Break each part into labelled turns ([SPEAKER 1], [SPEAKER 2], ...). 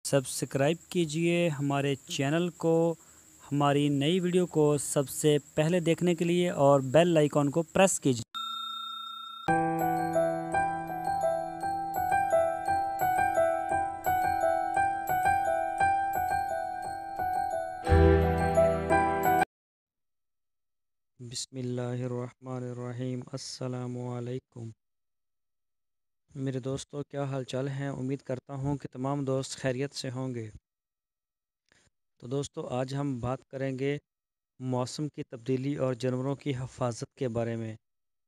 [SPEAKER 1] Subscribe कीजिए हमारे channel को, हमारी नई वीडियो को सबसे पहले देखने के लिए और बेल आइकॉन को प्रेस कीजिए। बिस्मिल्लाहिर्रहमानिर्रहीम। अस्सलामुअलैकुम। मेरे दोस्तों, क्या हाल चाल हैं? उम्मीद करता हूं कि तमाम दोस्त खैरियत से होंगे। तो दोस्तों, आज हम बात करेंगे मौसम की तब्दीली और जानवरों की हिफाजत के बारे में।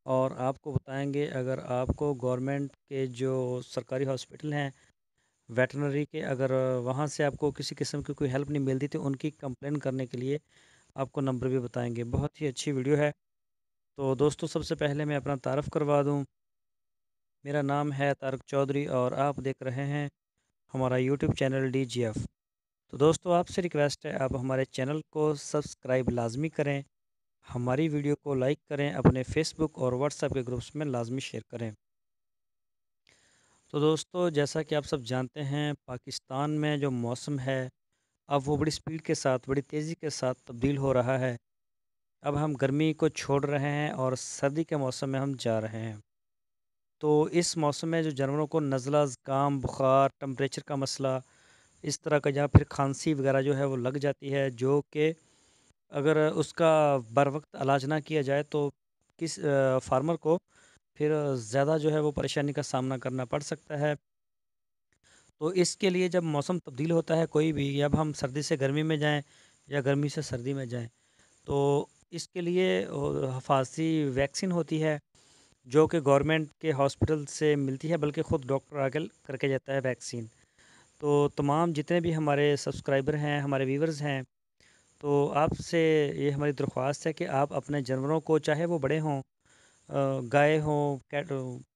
[SPEAKER 1] और आपको बताएंगे, अगर आपको गवर्नमेंट के जो सरकारी हॉस्पिटल हैं वेटरनरी के, अगर वहाँ से आपको किसी किस्म की कोई हेल्प नहीं मिलती तो उनकी कंप्लेन करने के लिए आपको नंबर भी बताएंगे। बहुत ही अच्छी वीडियो है। तो दोस्तों, सबसे पहले मैं अपना तारफ़ करवा दूँ। मेरा नाम है तारक चौधरी और आप देख रहे हैं हमारा यूट्यूब चैनल DGF। तो दोस्तों, आपसे रिक्वेस्ट है, आप हमारे चैनल को सब्सक्राइब लाजमी करें, हमारी वीडियो को लाइक करें, अपने फेसबुक और व्हाट्सएप के ग्रुप्स में लाजमी शेयर करें। तो दोस्तों, जैसा कि आप सब जानते हैं, पाकिस्तान में जो मौसम है अब वो बड़ी स्पीड के साथ, बड़ी तेज़ी के साथ तब्दील हो रहा है। अब हम गर्मी को छोड़ रहे हैं और सर्दी के मौसम में हम जा रहे हैं। तो इस मौसम में जो जानवरों को नज़ला, ज़ुकाम, बुखार, टेम्परेचर का मसला, इस तरह का, या फिर खांसी वगैरह जो है वो लग जाती है, जो कि अगर उसका बर वक्त इलाज ना किया जाए तो किस फार्मर को फिर ज़्यादा जो है वो परेशानी का सामना करना पड़ सकता है। तो इसके लिए जब मौसम तब्दील होता है कोई भी, अब हम सर्दी से गर्मी में जाएं या गर्मी से सर्दी में जाएं, तो इसके लिए हफाजी वैक्सीन होती है जो कि गवर्नमेंट के हॉस्पिटल से मिलती है, बल्कि ख़ुद डॉक्टर आगे करके जाता है वैक्सीन। तो तमाम जितने भी हमारे सब्सक्राइबर हैं, हमारे व्यूवर्स हैं, तो आपसे ये हमारी दरख्वास्त है कि आप अपने जानवरों को, चाहे वो बड़े हों, गाय हों, कैट,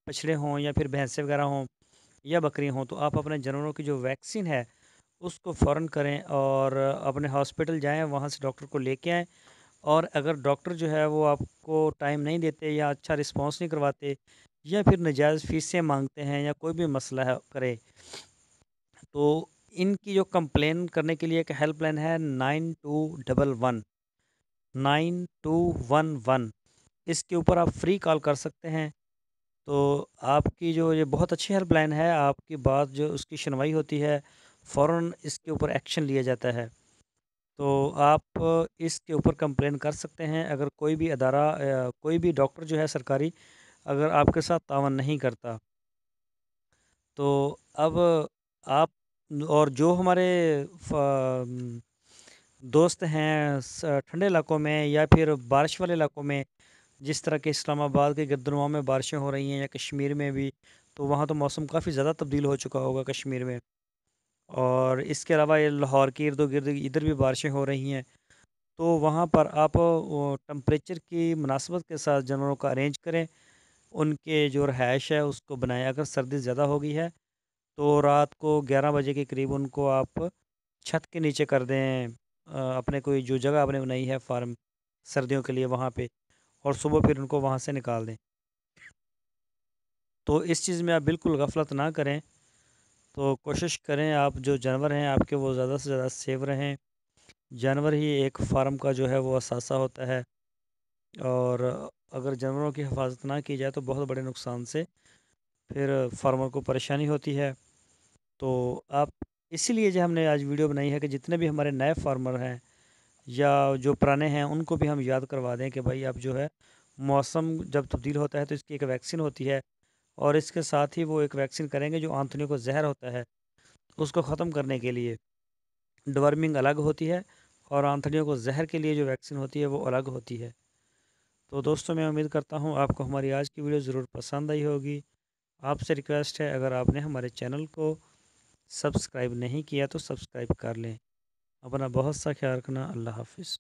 [SPEAKER 1] बछड़े हों, या फिर भैंसें वगैरह हों या बकरी हों, तो आप अपने जानवरों की जो वैक्सीन है उसको फ़ौरन करें और अपने हॉस्पिटल जाएं, वहाँ से डॉक्टर को लेके आएँ। और अगर डॉक्टर जो है वो आपको टाइम नहीं देते या अच्छा रिस्पांस नहीं करवाते या फिर नाजायज़ फ़ीसें मांगते हैं या कोई भी मसला है करे, तो इनकी जो कंप्लेन करने के लिए एक हेल्पलाइन है 9211 9211। इसके ऊपर आप फ्री कॉल कर सकते हैं। तो आपकी जो ये बहुत अच्छी हेल्पलाइन है, आपकी बात जो उसकी सुनवाई होती है, फ़ौरन इसके ऊपर एक्शन लिया जाता है। तो आप इसके ऊपर कंप्लेन कर सकते हैं अगर कोई भी अदारा, कोई भी डॉक्टर जो है सरकारी, अगर आपके साथ तावन नहीं करता। तो अब आप और जो हमारे दोस्त हैं ठंडे इलाकों में या फिर बारिश वाले इलाकों में, जिस तरह के इस्लामाबाद के गिरदुनवा में बारिशें हो रही हैं या कश्मीर में भी, तो वहाँ तो मौसम काफ़ी ज़्यादा तब्दील हो चुका होगा कश्मीर में। और इसके अलावा ये लाहौर के इर्द गिर्द इधर भी बारिशें हो रही हैं। तो वहाँ पर आप टेम्परेचर की मुनासबत के साथ जानवरों का अरेंज करें, उनके जो रहायश है उसको बनाएं। अगर सर्दी ज़्यादा हो गई है तो रात को 11 बजे के करीब उनको आप छत के नीचे कर दें, अपने कोई जो जगह आपने बनाई है फार्म सर्दियों के लिए वहाँ पे, और सुबह फिर उनको वहाँ से निकाल दें। तो इस चीज़ में आप बिल्कुल गफलत ना करें। तो कोशिश करें आप जो जानवर हैं आपके, वो ज़्यादा से ज़्यादा सेव रहें। जानवर ही एक फार्म का जो है वो असासा होता है, और अगर जानवरों की हिफाजत ना की जाए तो बहुत बड़े नुकसान से फिर फार्मर को परेशानी होती है। तो आप, इसीलिए जो हमने आज वीडियो बनाई है कि जितने भी हमारे नए फार्मर हैं या जो पुराने हैं, उनको भी हम याद करवा दें कि भाई, अब जो है मौसम जब तब्दील होता है तो इसकी एक वैक्सीन होती है, और इसके साथ ही वो एक वैक्सीन करेंगे जो आंतड़ियों को जहर होता है उसको ख़त्म करने के लिए। डिवर्मिंग अलग होती है और आंतड़ियों को जहर के लिए जो वैक्सीन होती है वो अलग होती है। तो दोस्तों, मैं उम्मीद करता हूँ आपको हमारी आज की वीडियो ज़रूर पसंद आई होगी। आपसे रिक्वेस्ट है, अगर आपने हमारे चैनल को सब्सक्राइब नहीं किया तो सब्सक्राइब कर लें। अपना बहुत सा ख्याल रखना। अल्लाह हाफ़िज़।